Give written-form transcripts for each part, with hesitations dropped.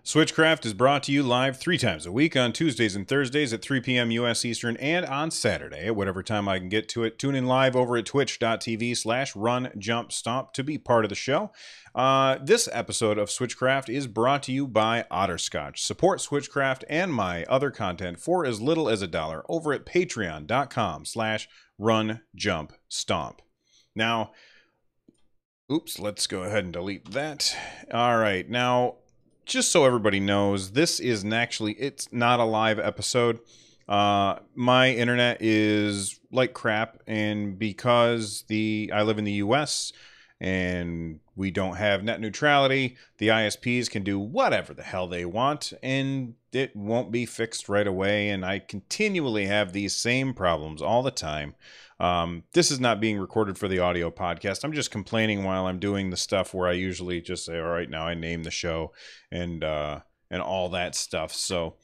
Switchcraft is brought to you live 3 times a week on Tuesdays and Thursdays at 3 p.m. U.S. Eastern and on Saturday at whatever time I can get to it. Tune in live over at twitch.tv/runjumpstomp to be part of the show. This episode of Switchcraft is brought to you by Otterscotch. Support Switchcraft and my other content for as little as $1 over at patreon.com/runjumpstomp. Now, oops, let's go ahead and delete that. All right, now, just so everybody knows, this is it's not a live episode. My internet is like crap, and because I live in the US and we don't have net neutrality, the ISPs can do whatever the hell they want, and it won't be fixed right away, and I continually have these same problems all the time. This is not being recorded for the audio podcast. I'm just complaining while I'm doing the stuff where I usually just say, all right, now I name the show and all that stuff. So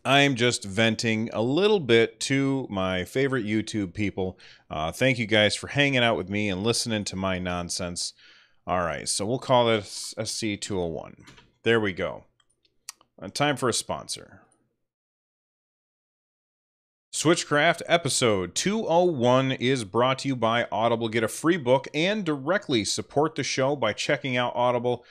I'm just venting a little bit to my favorite YouTube people. Thank you guys for hanging out with me and listening to my nonsense. All right, so we'll call this NSC201. There we go. Time for a sponsor. Switchcraft episode 201 is brought to you by Audible. Get a free book and directly support the show by checking out Audible.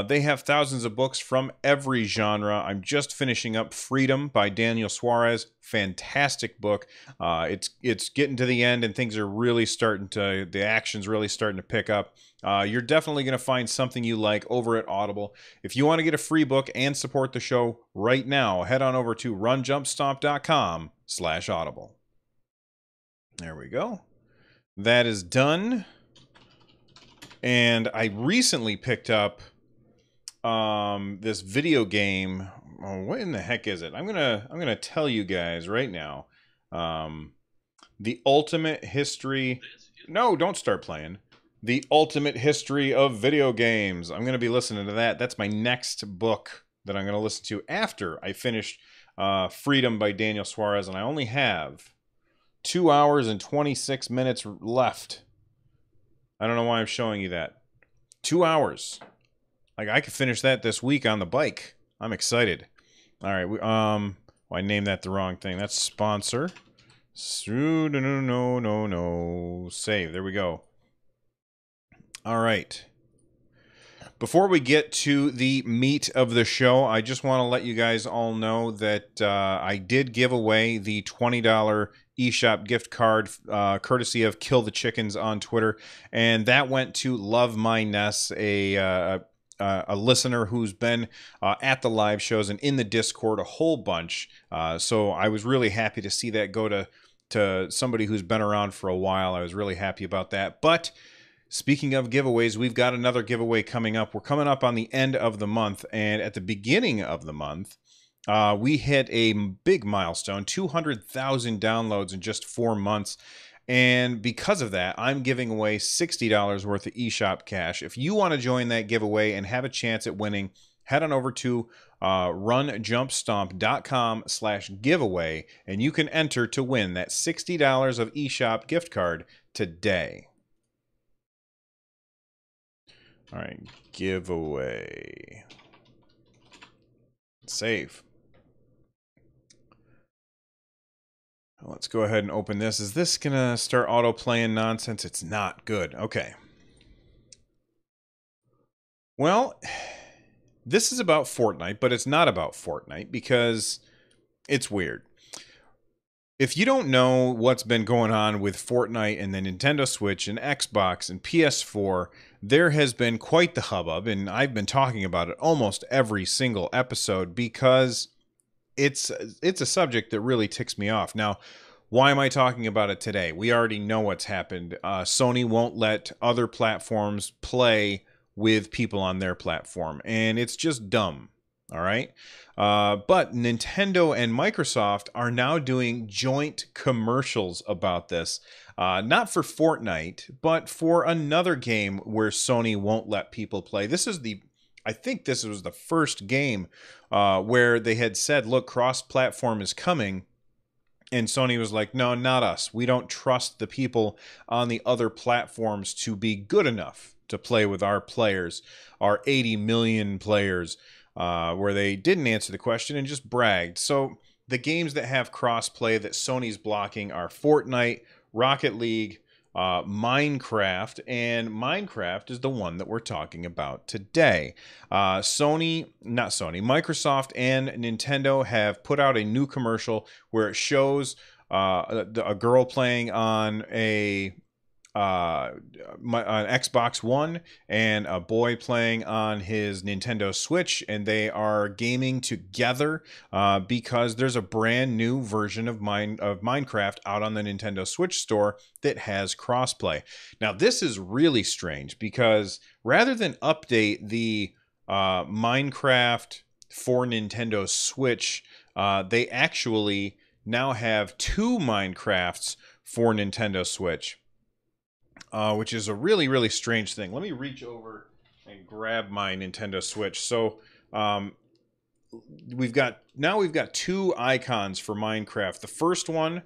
They have thousands of books from every genre. I'm just finishing up Freedom by Daniel Suarez. Fantastic book. It's getting to the end and things are really the action's really starting to pick up. You're definitely going to find something you like over at Audible. If you want to get a free book and support the show right now, head on over to runjumpstomp.com/audible. There we go. That is done. And I recently picked up this video game. Oh, what in the heck is it? I'm gonna tell you guys right now. The Ultimate History. No, don't start playing. The Ultimate History of Video Games. I'm gonna be listening to that. That's my next book that I'm gonna listen to after I finish Freedom by Daniel Suarez, and I only have 2 hours and 26 minutes left. I don't know why I'm showing you that. 2 hours. Like, I could finish that this week on the bike. I'm excited. All right. Well, I named that the wrong thing. That's sponsor. No. Save. There we go. All right. Before we get to the meat of the show, I just want to let you guys all know that I did give away the $20 eShop gift card courtesy of Kill the Chickens on Twitter, and that went to Love My Ness, a listener who's been at the live shows and in the Discord a whole bunch. So I was really happy to see that go to somebody who's been around for a while. I was really happy about that. But speaking of giveaways, we've got another giveaway coming up. We're coming up on the end of the month, and at the beginning of the month, we hit a big milestone, 200,000 downloads in just 4 months. And because of that, I'm giving away $60 worth of eShop cash. If you want to join that giveaway and have a chance at winning, head on over to runjumpstomp.com/giveaway, and you can enter to win that $60 of eShop gift card today. All right, giveaway. Save. Let's go ahead and open this. Is this going to start auto-playing nonsense? It's not. Good. Okay. Well, this is about Fortnite, but it's not about Fortnite because it's weird. If you don't know what's been going on with Fortnite and the Nintendo Switch and Xbox and PS4, there has been quite the hubbub, and I've been talking about it almost every single episode because it's a subject that really ticks me off. Now, why am I talking about it today? We already know what's happened. Sony won't let other platforms play with people on their platform, and it's just dumb. All right. But Nintendo and Microsoft are now doing joint commercials about this. Not for Fortnite, but for another game where Sony won't let people play. I think this was the first game where they had said, look, cross-platform is coming. And Sony was like, no, not us. We don't trust the people on the other platforms to be good enough to play with our players, our 80 million players. where they didn't answer the question and just bragged. So the games that have crossplay that Sony's blocking are Fortnite, Rocket League, Minecraft, and Minecraft is the one that we're talking about today. Microsoft and Nintendo have put out a new commercial where it shows a girl playing on an Xbox One and a boy playing on his Nintendo Switch, and they are gaming together because there's a brand new version of Minecraft out on the Nintendo Switch store that has crossplay. Now, this is really strange because rather than update the Minecraft for Nintendo Switch, they actually now have two Minecrafts for Nintendo Switch. Which is a really, really strange thing. Let me reach over and grab my Nintendo Switch. So we've got two icons for Minecraft. The first one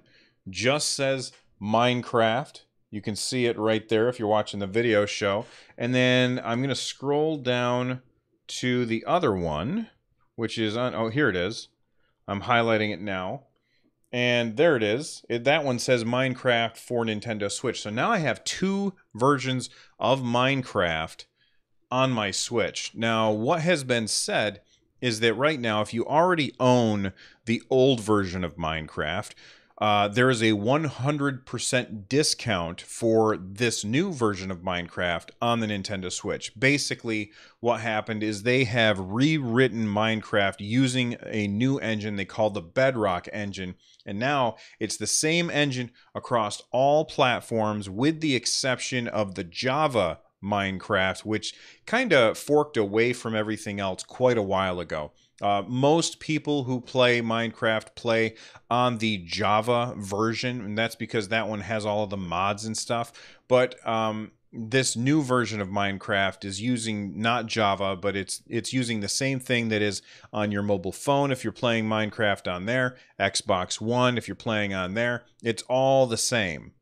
just says Minecraft. You can see it right there if you're watching the video show. And then I'm going to scroll down to the other one, which is on, oh, here it is. I'm highlighting it now. And there it is. That one says Minecraft for Nintendo Switch. So now I have two versions of Minecraft on my Switch. Now, what has been said is that right now, if you already own the old version of Minecraft, there is a 100% discount for this new version of Minecraft on the Nintendo Switch. Basically, what happened is they have rewritten Minecraft using a new engine they call the Bedrock engine, and now it's the same engine across all platforms with the exception of the Java Minecraft, which kind of forked away from everything else quite a while ago. Most people who play Minecraft play on the Java version, and that's because that one has all of the mods and stuff. But this new version of Minecraft is using not Java, but it's using the same thing that is on your mobile phone if you're playing Minecraft on there, Xbox One if you're playing on there. It's all the same.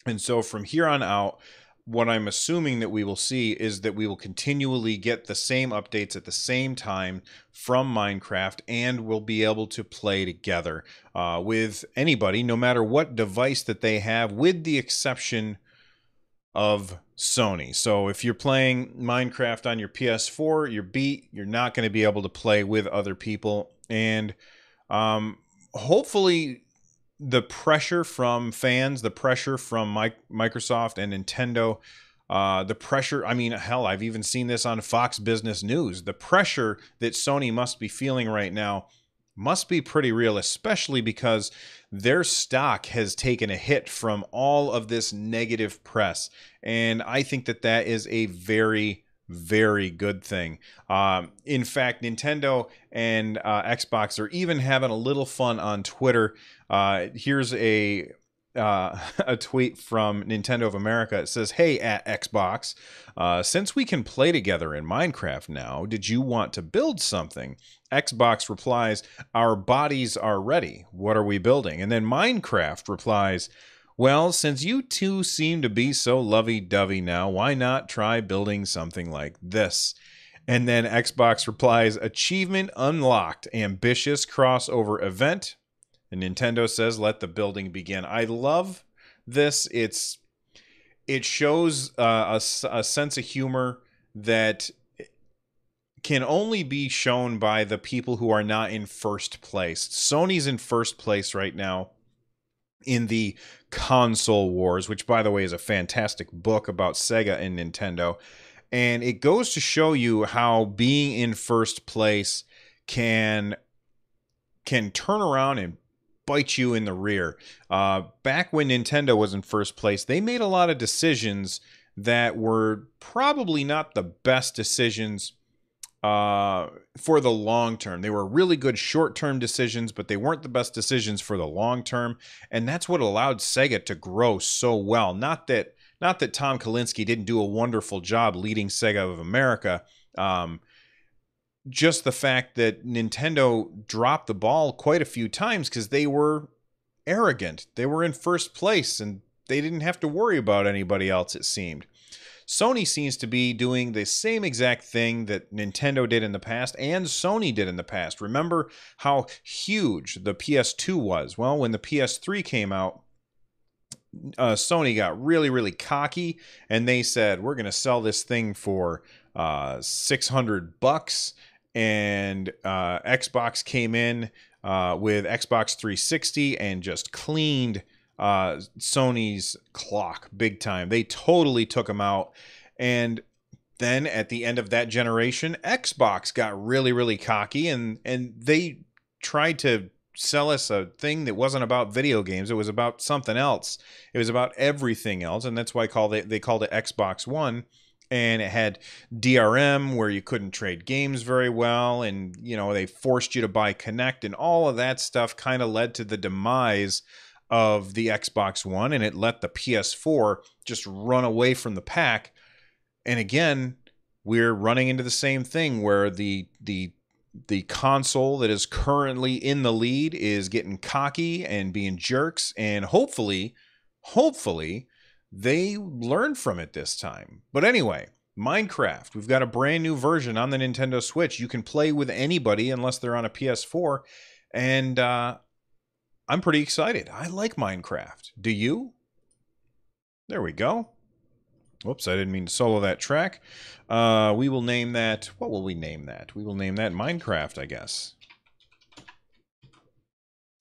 And so from here on out, what I'm assuming that we will see is that we will continually get the same updates at the same time from Minecraft, and we'll be able to play together with anybody, no matter what device that they have, with the exception of Sony. So if you're playing Minecraft on your PS4, you're beat. You're not going to be able to play with other people. And hopefully the pressure from fans, the pressure from Microsoft and Nintendo, the pressure, I mean, hell, I've even seen this on Fox Business News. The pressure that Sony must be feeling right now must be pretty real, especially because their stock has taken a hit from all of this negative press. And I think that that is a very, very good thing. In fact, Nintendo and Xbox are even having a little fun on Twitter. Here's a tweet from Nintendo of America. It says, "Hey, at Xbox, since we can play together in Minecraft now, did you want to build something?" Xbox replies, "Our bodies are ready. What are we building?" And then Minecraft replies, "Well, since you two seem to be so lovey-dovey now, why not try building something like this?" And then Xbox replies, "Achievement unlocked, ambitious crossover event." And Nintendo says, "Let the building begin." I love this. It shows a sense of humor that can only be shown by the people who are not in first place. Sony's in first place right now in the console wars, which, by the way, is a fantastic book about Sega and Nintendo. And it goes to show you how being in first place can turn around and bite you in the rear. Back when Nintendo was in first place, they made a lot of decisions that were probably not the best decisions for the long term. They were really good short-term decisions, but they weren't the best decisions for the long term. And that's what allowed Sega to grow so well. Not that Tom Kalinske didn't do a wonderful job leading Sega of America. Just the fact that Nintendo dropped the ball quite a few times because they were arrogant. They were in first place and they didn't have to worry about anybody else, it seemed. Sony seems to be doing the same exact thing that Nintendo did in the past and Sony did in the past. Remember how huge the PS2 was? Well, when the PS3 came out, Sony got really, really cocky, and they said, we're going to sell this thing for $600, and Xbox came in with Xbox 360 and just cleaned Sony's clock big time. They totally took them out. And then at the end of that generation, Xbox got really, really cocky, and they tried to sell us a thing that wasn't about video games. It was about something else. It was about everything else, and that's why they called it Xbox One. And it had DRM where you couldn't trade games very well, and they forced you to buy Kinect, and all of that stuff kind of led to the demise of the Xbox One, and it let the PS4 just run away from the pack. And again, we're running into the same thing where the console that is currently in the lead is getting cocky and being jerks, and hopefully they learn from it this time. But anyway, Minecraft, we've got a brand new version on the Nintendo Switch. You can play with anybody unless they're on a PS4, and I'm pretty excited. I like Minecraft. Do you? There we go. Whoops, I didn't mean to solo that track. We will name that... What will we name that? We will name that Minecraft, I guess.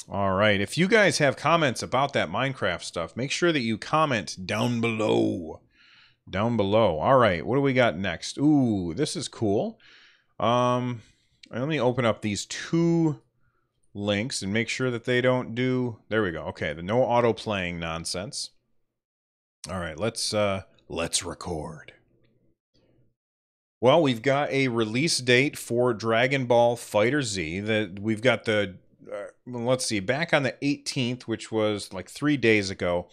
All right. If you guys have comments about that Minecraft stuff, make sure that you comment down below. Down below. All right. What do we got next? Ooh, this is cool. Let me open up these two links and make sure that they don't do... There we go. Okay, the no auto-playing nonsense. All right, let's record. Well, we've got a release date for Dragon Ball FighterZ. We've got the... let's see, back on the 18th, which was like 3 days ago,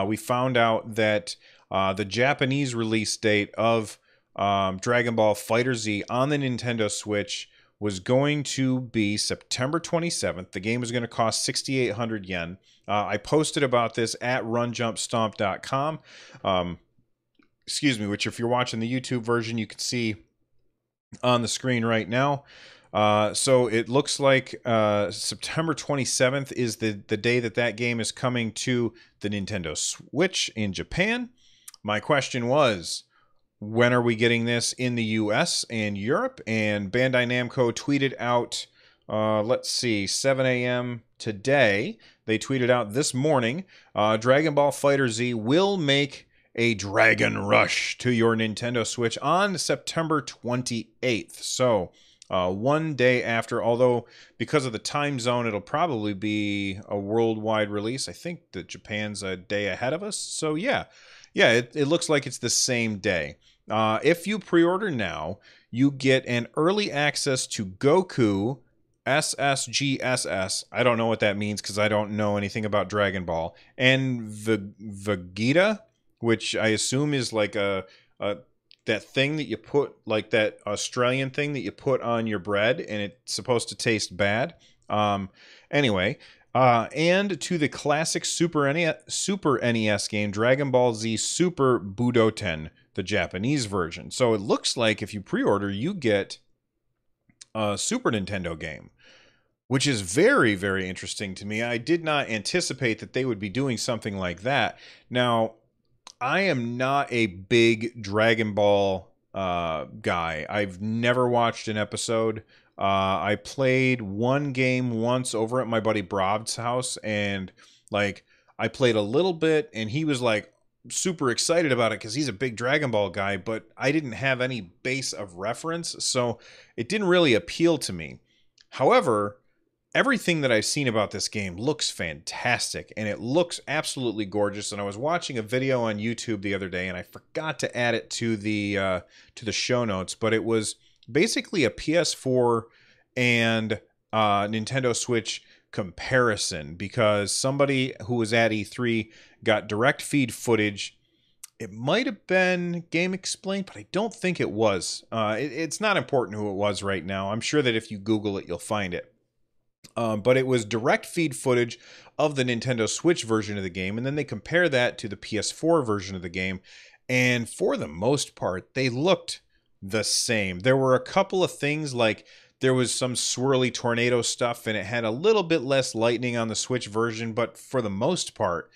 we found out that the Japanese release date of Dragon Ball FighterZ on the Nintendo Switch was going to be September 27th. The game was going to cost 6,800 yen. I posted about this at runjumpstomp.com. Excuse me, which if you're watching the YouTube version, you can see on the screen right now. So it looks like September 27th is the day that game is coming to the Nintendo Switch in Japan. My question was, when are we getting this in the US and Europe? And Bandai Namco tweeted out, let's see, 7 a.m. today. They tweeted out this morning, Dragon Ball FighterZ will make a Dragon Rush to your Nintendo Switch on September 28th. So, 1 day after, although because of the time zone, it'll probably be a worldwide release. I think that Japan's a day ahead of us. So, yeah, it looks like it's the same day. If you pre-order now, you get an early access to Goku SSGSS. I don't know what that means because I don't know anything about Dragon Ball. And Vegeta, which I assume is like that thing that you put, like that Australian thing that you put on your bread, and it's supposed to taste bad. Anyway, and to the classic Super NES game, Dragon Ball Z Super Budoten, the Japanese version. So it looks like if you pre-order, you get a Super Nintendo game, which is very, very interesting to me. I did not anticipate that they would be doing something like that. Now, I am not a big Dragon Ball guy. I've never watched an episode. I played one game once over at my buddy Brov's house, and like I played a little bit, and he was like super excited about it because he's a big Dragon Ball guy, but I didn't have any base of reference, so it didn't really appeal to me. However, everything that I've seen about this game looks fantastic, and it looks absolutely gorgeous. And I was watching a video on YouTube the other day, and I forgot to add it to the show notes, but it was basically a PS4 and Nintendo Switch comparison, because somebody who was at E3 got direct feed footage. It might have been Game Explained, but I don't think it was. It's not important who it was right now. I'm sure that if you Google it, you'll find it. But it was direct feed footage of the Nintendo Switch version of the game, and then they compare that to the PS4 version of the game, And for the most part, they looked the same. There were a couple of things like there was some swirly tornado stuff and it had a little bit less lightning on the Switch version, but for the most part,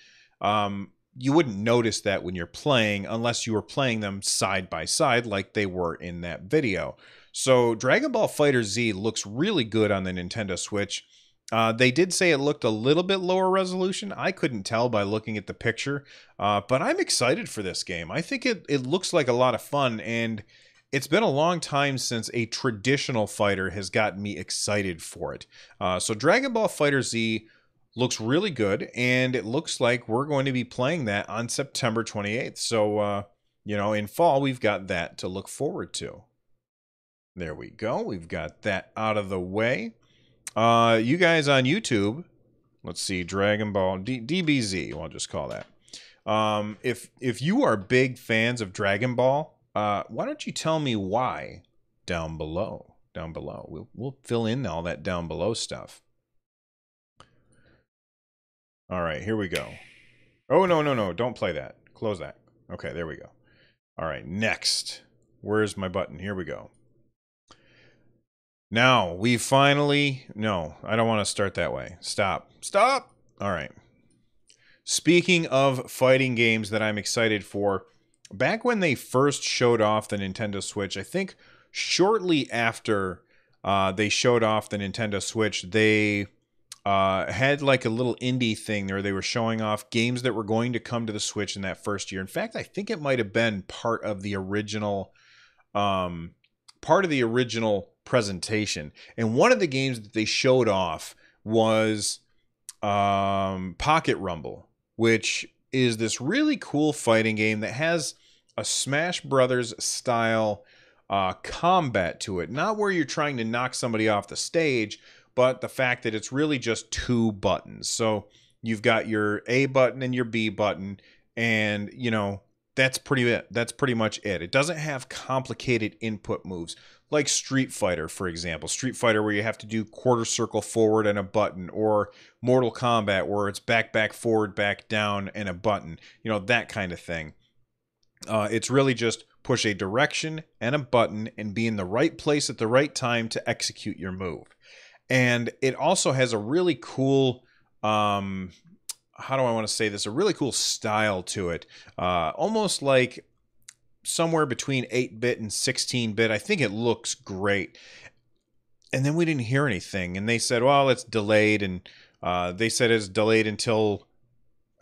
you wouldn't notice that when you're playing unless you were playing them side by side like they were in that video. So Dragon Ball FighterZ looks really good on the Nintendo Switch. They did say it looked a little bit lower resolution. I couldn't tell by looking at the picture, but I'm excited for this game. I think it looks like a lot of fun, and it's been a long time since a traditional fighter has gotten me excited for it. So Dragon Ball FighterZ looks really good, and it looks like we're going to be playing that on September 28th. So, in fall, we've got that to look forward to. There we go. We've got that out of the way. You guys on YouTube, let's see, Dragon Ball DBZ, I'll just call that. If you are big fans of Dragon Ball, why don't you tell me why down below? We'll fill in all that down below stuff. All right, here we go. Oh, no, don't play that. Close that. Okay, there we go. All right, next. Where's my button? Here we go. Now, we finally... No, I don't want to start that way. Stop. All right. Speaking of fighting games that I'm excited for, back when they first showed off the Nintendo Switch, I think shortly after they showed off the Nintendo Switch, they had like a little indie thing there. They were showing off games that were going to come to the Switch in that first year. In fact, I think it might have been part of the original presentation. And one of the games that they showed off was Pocket Rumble, which is this really cool fighting game that has a Smash Brothers style combat to it. Not where you're trying to knock somebody off the stage, but the fact that it's really just two buttons. So you've got your A button and your B button, and that's pretty much it. It doesn't have complicated input moves like Street Fighter, for example. Street Fighter, where you have to do quarter circle forward and a button, or Mortal Kombat, where it's back, forward, back, down, and a button. That kind of thing. It's really just push a direction and a button and be in the right place at the right time to execute your move. And it also has a really cool, how do I want to say this? A really cool style to it. Almost like somewhere between 8-bit and 16-bit. I think it looks great. And then we didn't hear anything. And they said, well, it's delayed. And they said it's delayed until,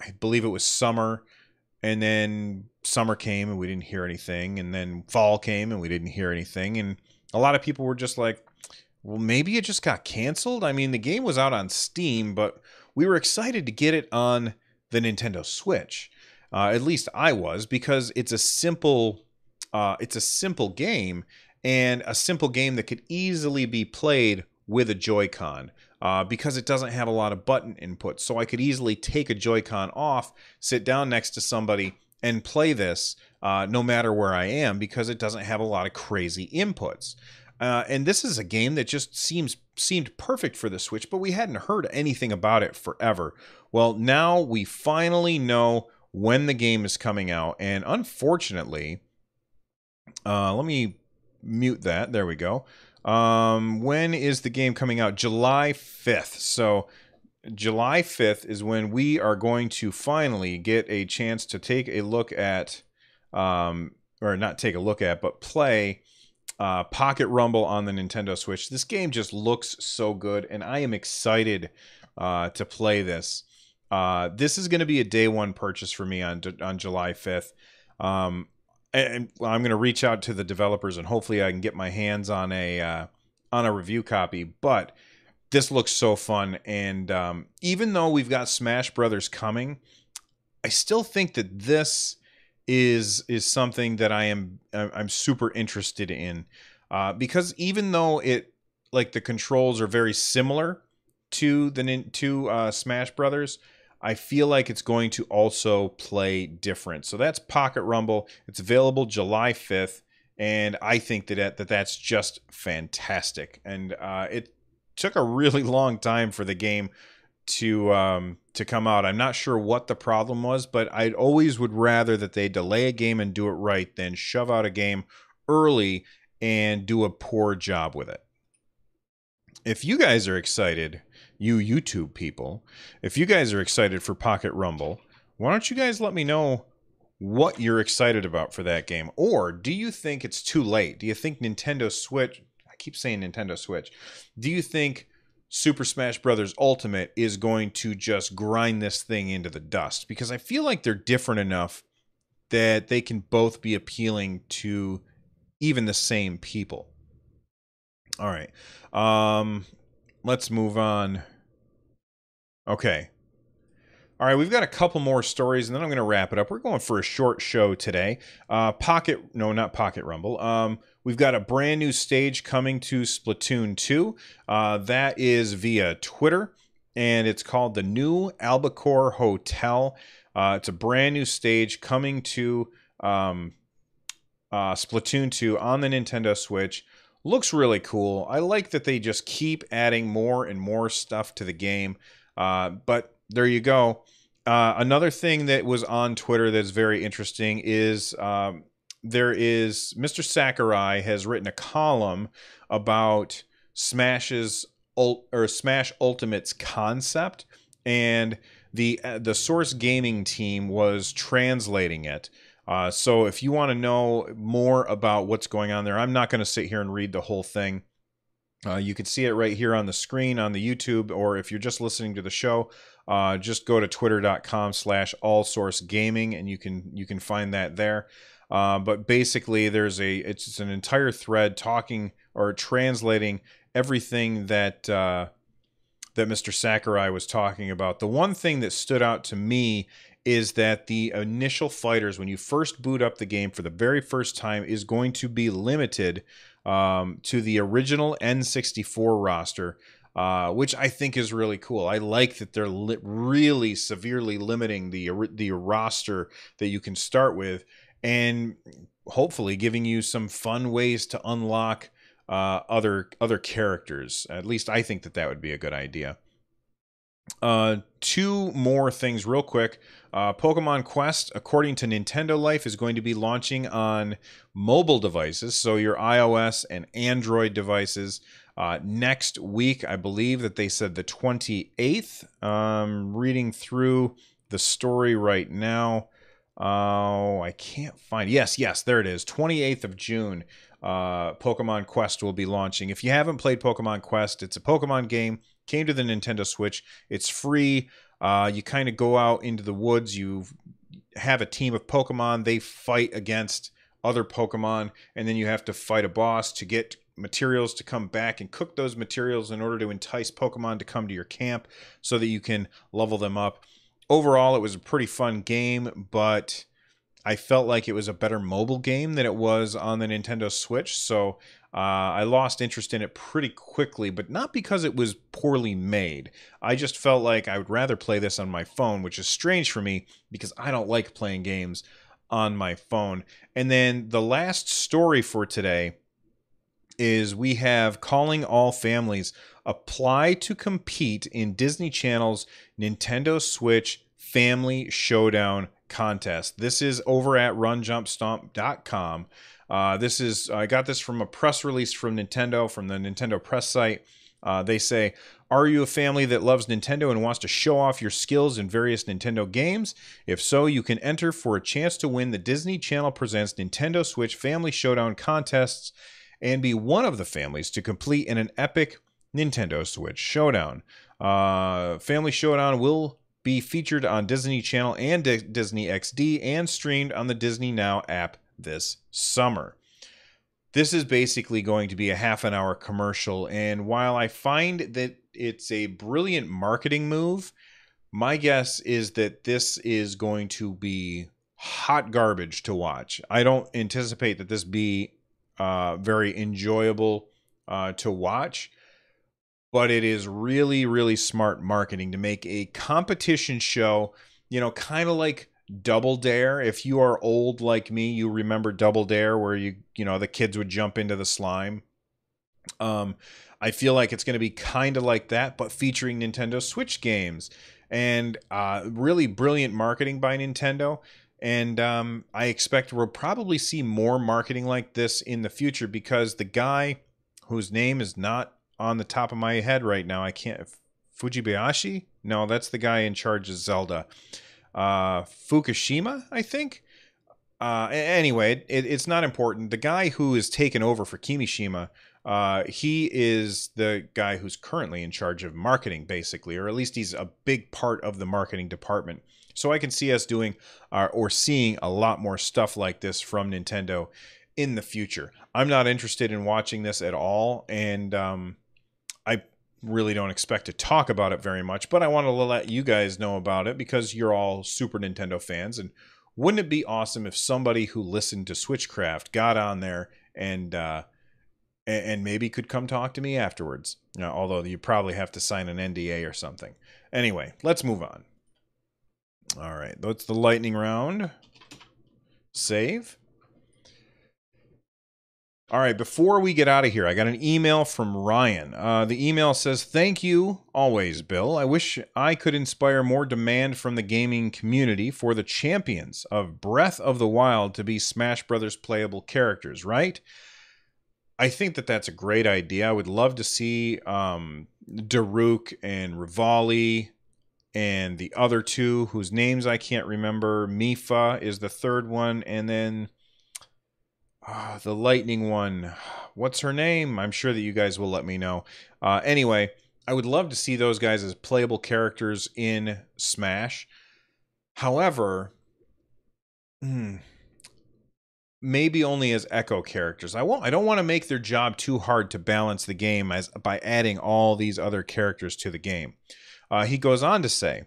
I believe it was summer. And then summer came and we didn't hear anything. And then fall came and we didn't hear anything. And a lot of people were just like, well, maybe it just got canceled. I mean, the game was out on Steam, but we were excited to get it on the Nintendo Switch. At least I was, because it's a simple game, and a simple game that could easily be played with a Joy-Con, because it doesn't have a lot of button input. So I could easily take a Joy-Con off, sit down next to somebody, and play this no matter where I am, because it doesn't have a lot of crazy inputs. And this is a game that just seemed perfect for the Switch, but we hadn't heard anything about it forever. Well, now we finally know when the game is coming out, and unfortunately, let me mute that. There we go. When is the game coming out? July 5th. So July 5th is when we are going to finally get a chance to take a look at, or not take a look at, but play Pocket Rumble on the Nintendo Switch. This game just looks so good, and I am excited to play this. This is going to be a day one purchase for me on July 5th. And I'm going to reach out to the developers, and hopefully I can get my hands on a review copy. But this looks so fun, and even though we've got Smash Brothers coming, I still think that this is something that I'm super interested in, because even though the controls are very similar to Smash Brothers, I feel like it's going to also play different. So that's Pocket Rumble. It's available July 5th, and I think that's just fantastic. And it took a really long time for the game to come out. I'm not sure what the problem was, but I always would rather that they delay a game and do it right than shove out a game early and do a poor job with it. If you guys are excited, you YouTube people, if you guys are excited for Pocket Rumble, why don't you guys let me know what you're excited about for that game? Or do you think it's too late? Do you think Nintendo Switch, I keep saying Nintendo Switch, do you think Super Smash Bros. Ultimate is going to just grind this thing into the dust? Because I feel like they're different enough that they can both be appealing to even the same people. All right. Let's move on. Okay. All right, we've got a couple more stories, and then I'm going to wrap it up. We're going for a short show today. Not Pocket Rumble. We've got a brand new stage coming to Splatoon 2. That is via Twitter, and it's called the New Albacore Hotel. It's a brand new stage coming to Splatoon 2 on the Nintendo Switch. Looks really cool. I like that they just keep adding more and more stuff to the game. But there you go. Another thing that was on Twitter that's very interesting is Mr. Sakurai has written a column about Smash Ultimate's concept, and the Source Gaming team was translating it. So if you want to know more about what's going on there, I'm not going to sit here and read the whole thing. You can see it right here on the screen on the YouTube, or if you're just listening to the show, just go to twitter.com/allsourcegaming and you can find that there. But basically, it's an entire thread talking or translating everything that Mr. Sakurai was talking about. The one thing that stood out to me is that the initial fighters, when you first boot up the game for the very first time, is going to be limited to the original N64 roster, which I think is really cool. I like that they're really severely limiting the roster that you can start with, and hopefully giving you some fun ways to unlock other characters. At least I think that would be a good idea. Two more things real quick. Pokemon Quest, according to Nintendo Life, is going to be launching on mobile devices, so your iOS and Android devices, next week. I believe that they said the 28th. Reading through the story right now. I can't find. Yes, there it is. 28th of June. Pokemon Quest will be launching. If you haven't played Pokemon Quest, it's a Pokemon game. Came to the Nintendo Switch. It's free. You kind of go out into the woods. You have a team of Pokemon. They fight against other Pokemon, and then you have to fight a boss to get materials to come back and cook those materials in order to entice Pokemon to come to your camp so that you can level them up. Overall, it was a pretty fun game, but I felt like it was a better mobile game than it was on the Nintendo Switch, so I lost interest in it pretty quickly, but not because it was poorly made. I just felt like I would rather play this on my phone, which is strange for me because I don't like playing games on my phone. And then the last story for today is we have Calling All Families. Apply to compete in Disney Channel's Nintendo Switch Family Showdown contest. This is over at runjumpstomp.com. I got this from a press release from Nintendo, from the Nintendo press site. They say, are you a family that loves Nintendo and wants to show off your skills in various Nintendo games? If so, you can enter for a chance to win the Disney Channel Presents Nintendo Switch Family Showdown contests and be one of the families to complete in an epic Nintendo Switch Showdown. Family Showdown will be featured on Disney Channel and Disney XD and streamed on the Disney Now app this summer. This is basically going to be a half-an-hour commercial, and while I find that it's a brilliant marketing move, my guess is that this is going to be hot garbage to watch. I don't anticipate that this be very enjoyable to watch, but it is really, really smart marketing to make a competition show, kind of like Double Dare. If you are old like me, you remember Double Dare, where the kids would jump into the slime. I feel like it's going to be kind of like that, but featuring Nintendo Switch games and really brilliant marketing by Nintendo. And I expect we'll probably see more marketing like this in the future because the guy whose name is not on the top of my head right now, I can't. Fujibayashi? No, that's the guy in charge of Zelda. Fukushima, I think. Anyway, it's not important. The guy who is taken over for Kimishima, he is the guy who's currently in charge of marketing, basically, or at least he's a big part of the marketing department. So I can see us doing or seeing a lot more stuff like this from Nintendo in the future. I'm not interested in watching this at all, and I really don't expect to talk about it very much, but I want to let you guys know about it because you're all Super Nintendo fans. And wouldn't it be awesome if somebody who listened to Switchcraft got on there and maybe could come talk to me afterwards? Although you probably have to sign an NDA or something. Anyway, let's move on. All right, that's the lightning round. Save. All right, before we get out of here, I got an email from Ryan. The email says, "Thank you always, Bill. I wish I could inspire more demand from the gaming community for the champions of Breath of the Wild to be Smash Brothers playable characters, right? I think that that's a great idea. I would love to see Daruk and Rivali and the other two, whose names I can't remember. Mifa is the third one, and then... the lightning one. What's her name? I'm sure that you guys will let me know. Anyway, I would love to see those guys as playable characters in Smash. However, maybe only as echo characters. I don't want to make their job too hard to balance the game by adding all these other characters to the game. He goes on to say,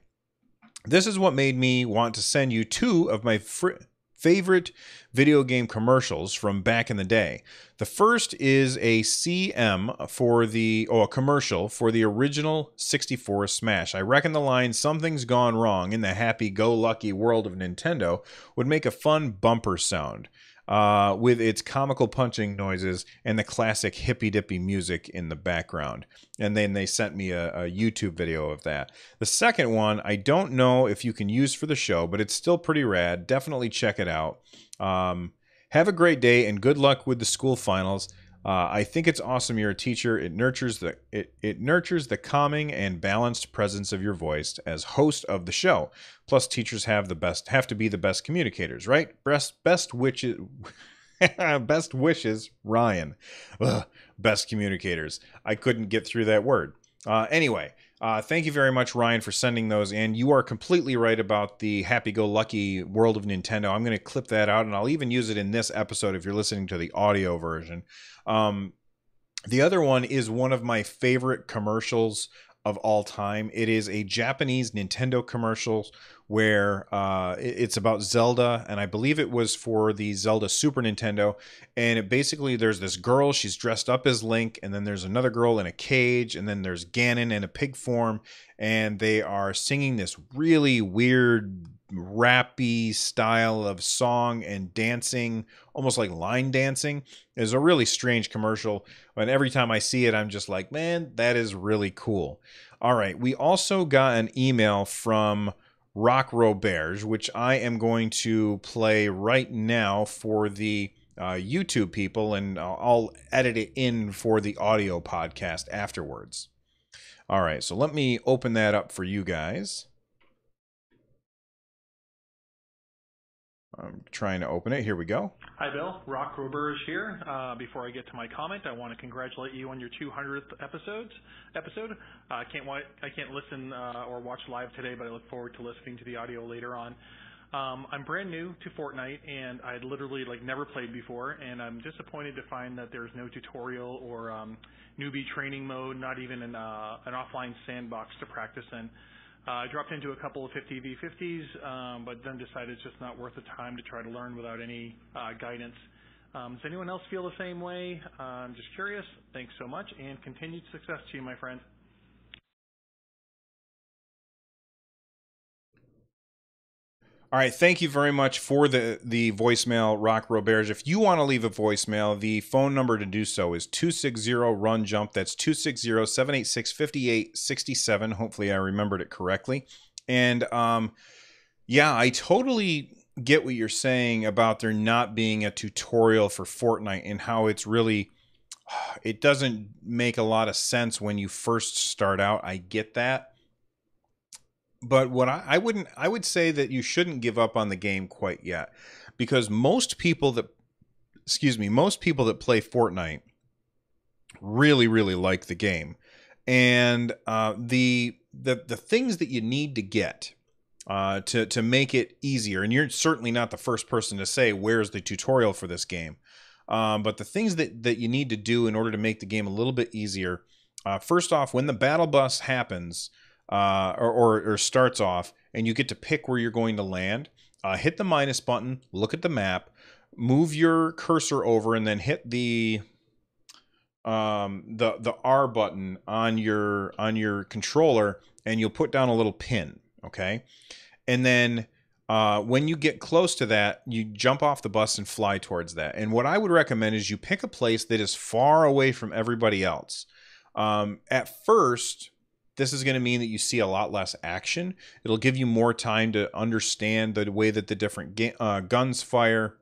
"This is what made me want to send you two of my favorite video game commercials from back in the day. The first is a a commercial for the original 64 Smash. I reckon the line, 'Something's gone wrong in the happy-go-lucky world of Nintendo,' would make a fun bumper sound. With its comical punching noises and the classic hippy-dippy music in the background." And then they sent me a YouTube video of that. The second one, I don't know if you can use for the show, but it's still pretty rad. Definitely check it out. Have a great day and good luck with the school finals. I think it's awesome you're a teacher. It nurtures the calming and balanced presence of your voice as host of the show. Plus, teachers have to be the best communicators, right? Best wishes, best wishes, Ryan. Ugh, best communicators. I couldn't get through that word. Anyway. Thank you very much, Ryan, for sending those in. You are completely right about the happy-go-lucky world of Nintendo. I'm going to clip that out, and I'll even use it in this episode if you're listening to the audio version. The other one is one of my favorite commercials of all time. It is a Japanese Nintendo commercial where it's about Zelda, and I believe it was for the Zelda Super Nintendo. And it basically, there's this girl, she's dressed up as Link, and then there's another girl in a cage, and then there's Ganon in a pig form, and they are singing this really weird rappy style of song and dancing, almost like line dancing. It's a really strange commercial, and every time I see it, I'm just like, man, that is really cool. All right, we also got an email from Rock Roberge, which I am going to play right now for the YouTube people, and I'll edit it in for the audio podcast afterwards. All right, so let me open that up for you guys. I'm trying to open it. Here we go. Hi, Bill. Rock Roberge here. Before I get to my comment, I want to congratulate you on your 200th episode. I can't listen or watch live today, but I look forward to listening to the audio later on. I'm brand new to Fortnite, and I had literally never played before, and I'm disappointed to find that there's no tutorial or newbie training mode, not even an offline sandbox to practice in. I dropped into a couple of 50v50s, but then decided it's just not worth the time to try to learn without any guidance. Does anyone else feel the same way? I'm just curious. Thanks so much, and continued success to you, my friend. All right, thank you very much for the voicemail, Rock Roberge. If you want to leave a voicemail, the phone number to do so is 260-RUN-JUMP. That's 260-786-5867. Hopefully I remembered it correctly. And yeah, I totally get what you're saying about there not being a tutorial for Fortnite and how it's really, it doesn't make a lot of sense when you first start out. I get that. But what I would say that you shouldn't give up on the game quite yet, because most people that play Fortnite really, really like the game. And the things that you need to get to make it easier, and you're certainly not the first person to say where's the tutorial for this game, but the things that you need to do in order to make the game a little bit easier, first off, when the battle bus happens, or starts off, and you get to pick where you're going to land, hit the minus button, look at the map, move your cursor over, and then hit the R button on your controller, and you'll put down a little pin. Okay, and then when you get close to that, you jump off the bus and fly towards that. And what I would recommend is you pick a place that is far away from everybody else. At first, this is going to mean that you see a lot less action. It'll give you more time to understand the way that the different guns fire.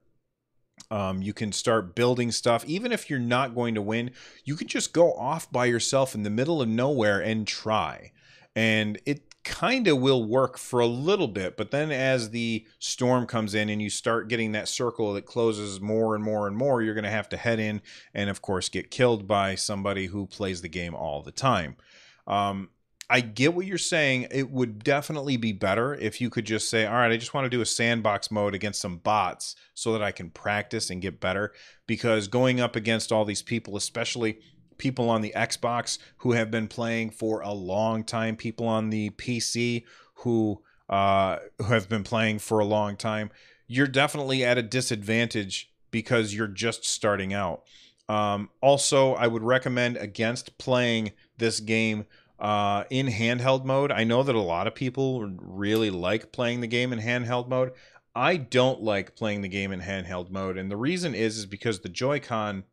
You can start building stuff. Even if you're not going to win, you can just go off by yourself in the middle of nowhere and try. And it kind of will work for a little bit, but then as the storm comes in and you start getting that circle that closes more and more and more, you're going to have to head in and, of course, get killed by somebody who plays the game all the time. I get what you're saying. It would definitely be better if you could just say, all right, I just want to do a sandbox mode against some bots so that I can practice and get better, because going up against all these people, especially people on the Xbox who have been playing for a long time, people on the PC who have been playing for a long time, you're definitely at a disadvantage because you're just starting out. Also, I would recommend against playing this game in handheld mode. I know that a lot of people really like playing the game in handheld mode. I don't like playing the game in handheld mode, and the reason is because the Joy-Con,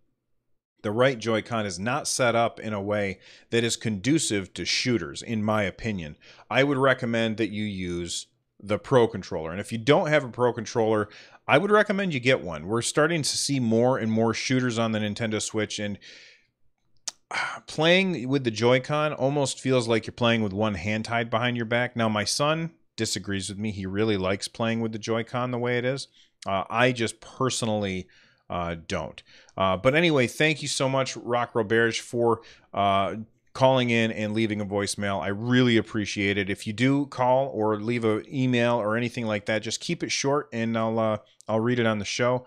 the right Joy-Con, is not set up in a way that is conducive to shooters, in my opinion. I would recommend that you use the Pro Controller. And if you don't have a Pro Controller, I would recommend you get one. We're starting to see more and more shooters on the Nintendo Switch, and playing with the Joy-Con almost feels like you're playing with one hand tied behind your back. Now, my son disagrees with me. He really likes playing with the Joy-Con the way it is. I just personally don't. But anyway, thank you so much, Rock Roberge, for calling in and leaving a voicemail. I really appreciate it. If you do call or leave an email or anything like that, just keep it short, and I'll read it on the show.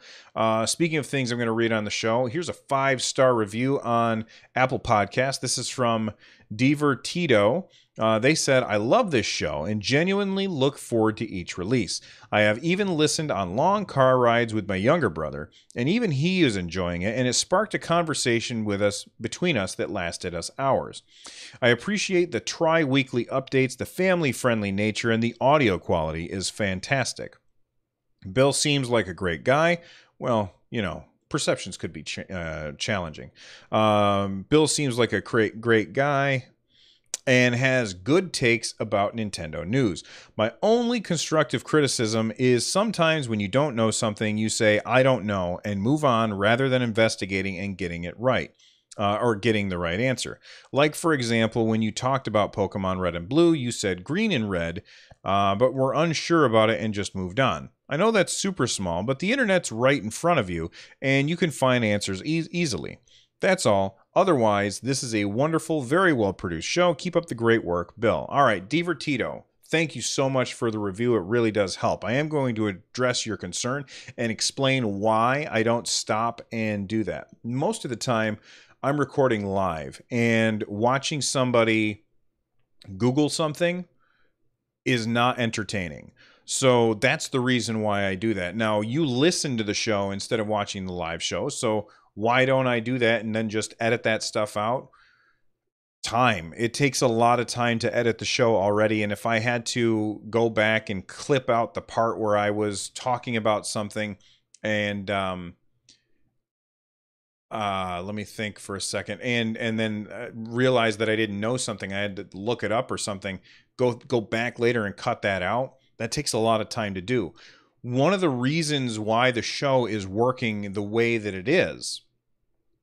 Speaking of things I'm going to read on the show, here's a 5-star review on Apple Podcasts. This is from Divertido. They said, I love this show and genuinely look forward to each release. I have even listened on long car rides with my younger brother, and even he is enjoying it, and it sparked a conversation between us that lasted us hours. I appreciate the tri-weekly updates, the family-friendly nature, and the audio quality is fantastic. Bill seems like a great guy. Well, you know, perceptions could be challenging. Bill seems like a great guy and has good takes about Nintendo news. My only constructive criticism is sometimes when you don't know something, you say, I don't know, and move on rather than investigating and getting it right. Or getting the right answer. Like, for example, when you talked about Pokemon Red and Blue, you said green and red, but were unsure about it and just moved on. I know that's super small, but the internet's right in front of you, and you can find answers easily. That's all. Otherwise, this is a wonderful, very well-produced show. Keep up the great work, Bill. All right, Divertido, thank you so much for the review. It really does help. I am going to address your concern and explain why I don't stop and do that. Most of the time, I'm recording live, and watching somebody Google something is not entertaining. So that's the reason why I do that. Now, you listen to the show instead of watching the live show, so why don't I do that and then just edit that stuff out? time. It takes a lot of time to edit the show already. And if I had to go back and clip out the part where I was talking about something and, let me think for a second, and then realize that I didn't know something, I had to look it up or something, go back later and cut that out. That takes a lot of time to do. One of the reasons why the show is working the way that it is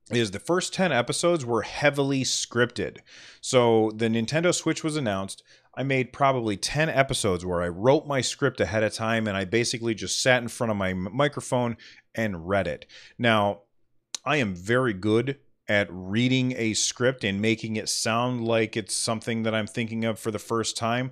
the first 10 episodes were heavily scripted. So the Nintendo Switch was announced. I made probably 10 episodes where I wrote my script ahead of time, and I basically just sat in front of my microphone and read it. Now, I am very good at reading a script and making it sound like it's something that I'm thinking of for the first time,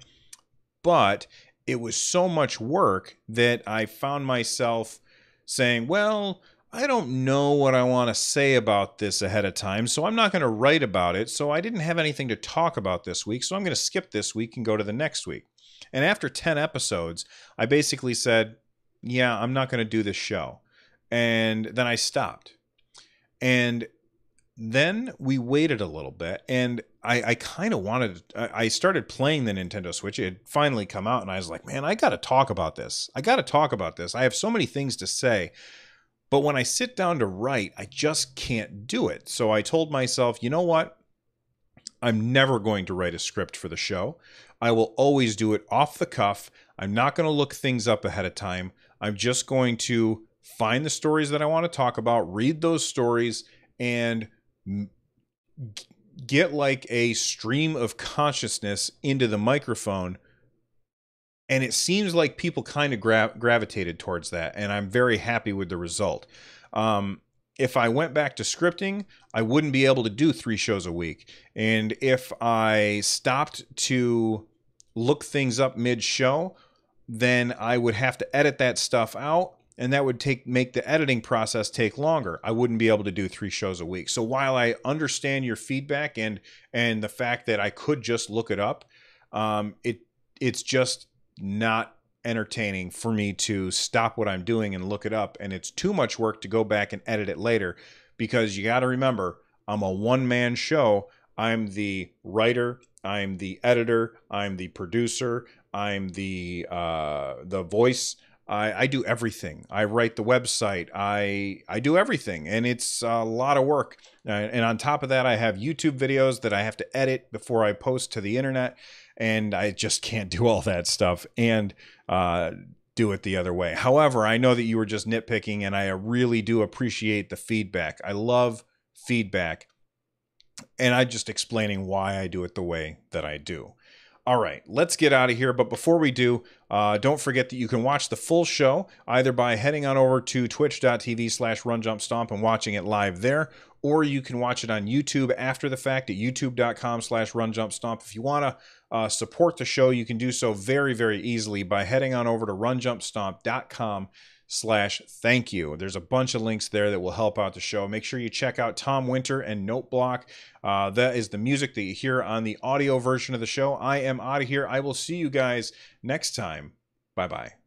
but it was so much work that I found myself saying, well, I don't know what I want to say about this ahead of time, so I'm not going to write about it. So I didn't have anything to talk about this week, so I'm going to skip this week and go to the next week. And after 10 episodes, I basically said, yeah, I'm not going to do this show. And then I stopped. And then we waited a little bit, and I kind of I started playing the Nintendo Switch. It had finally come out, and I was like, man, I got to talk about this. I have so many things to say. But when I sit down to write, I just can't do it. So I told myself, you know what? I'm never going to write a script for the show. I will always do it off the cuff. I'm not going to look things up ahead of time. I'm just going to find the stories that I want to talk about, read those stories, and get like a stream of consciousness into the microphone. And it seems like people kind of gravitated towards that, and I'm very happy with the result. If I went back to scripting, I wouldn't be able to do 3 shows a week. And if I stopped to look things up mid-show, then I would have to edit that stuff out, and that would make the editing process take longer. I wouldn't be able to do 3 shows a week. So while I understand your feedback and the fact that I could just look it up, it's just not entertaining for me to stop what I'm doing and look it up, and it's too much work to go back and edit it later, because you got to remember, I'm a one-man show. I'm the writer, I'm the editor, I'm the producer, I'm the voice. I do everything. I write the website. I do everything, and it's a lot of work. And on top of that, I have YouTube videos that I have to edit before I post to the internet, and I just can't do all that stuff and do it the other way. However, I know that you were just nitpicking, and I really do appreciate the feedback. I love feedback, and I'm just explaining why I do it the way that I do. All right, let's get out of here. But before we do, don't forget that you can watch the full show either by heading on over to twitch.tv/runjumpstomp and watching it live there, or you can watch it on YouTube after the fact at youtube.com/runjumpstomp. If you want to support the show, you can do so very, very easily by heading on over to runjumpstomp.com/thank you. There's a bunch of links there that will help out the show. Make sure you check out Tom Winter and Noteblock. That is the music that you hear on the audio version of the show. I am out of here. I will see you guys next time. Bye-bye.